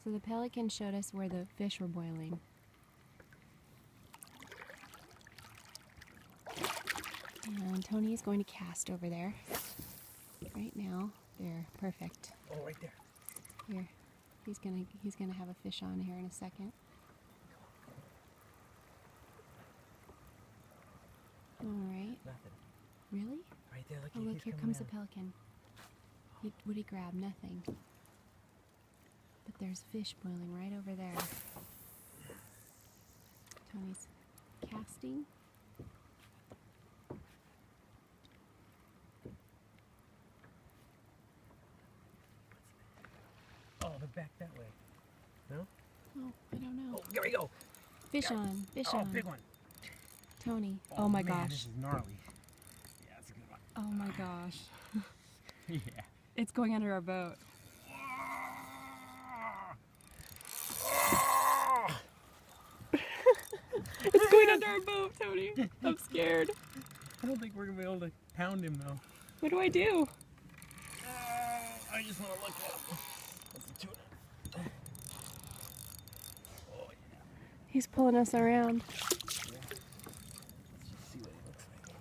So the pelican showed us where the fish were boiling. And Tony is going to cast over there. Right now. There, perfect. Oh, right there. Here. He's gonna have a fish on here in a second. Alright. Nothing. Really? Right there, look, Oh look, here comes the pelican. What'd he grab? Nothing. But there's fish boiling right over there. Tony's casting. Oh, they're back that way. No? Oh, I don't know. Oh, here we go. Fish on, fish on. Oh, big one. Tony. Oh my man, gosh. This is gnarly. Yeah, that's a good one. Oh my gosh. Yeah. It's going under our boat. It's going under our boat, Tony. I'm scared. I don't think we're going to be able to pound him, though. What do I do? I just want to look at him. That's a tuna. Oh, yeah. He's pulling us around. Yeah. Let's just see what he looks like.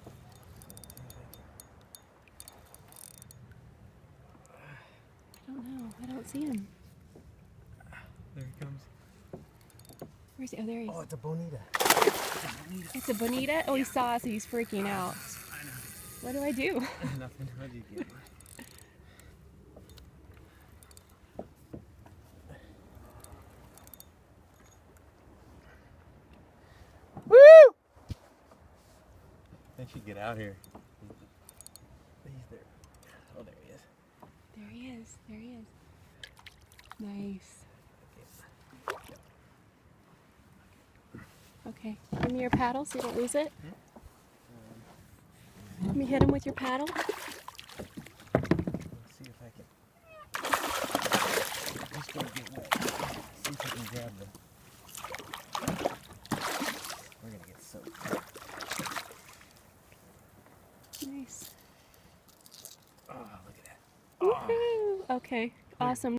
I don't know. I don't see him. There he comes. Where's he? Oh, there he is. Oh, it's a bonita. It's a bonita? Oh, he saw us and he's freaking out. I know. What do I do? Nothing. What did you get? Woo! They should get out here. He's there. Oh, there he is. There he is. There he is. Nice. Okay. Give me your paddle so you don't lose it. Let me hit him with your paddle. Let's see if I can. Just gonna get wet. See if I can grab them. We're gonna get soaked. Nice. Oh, look at that. Woohoo! Okay. Awesome.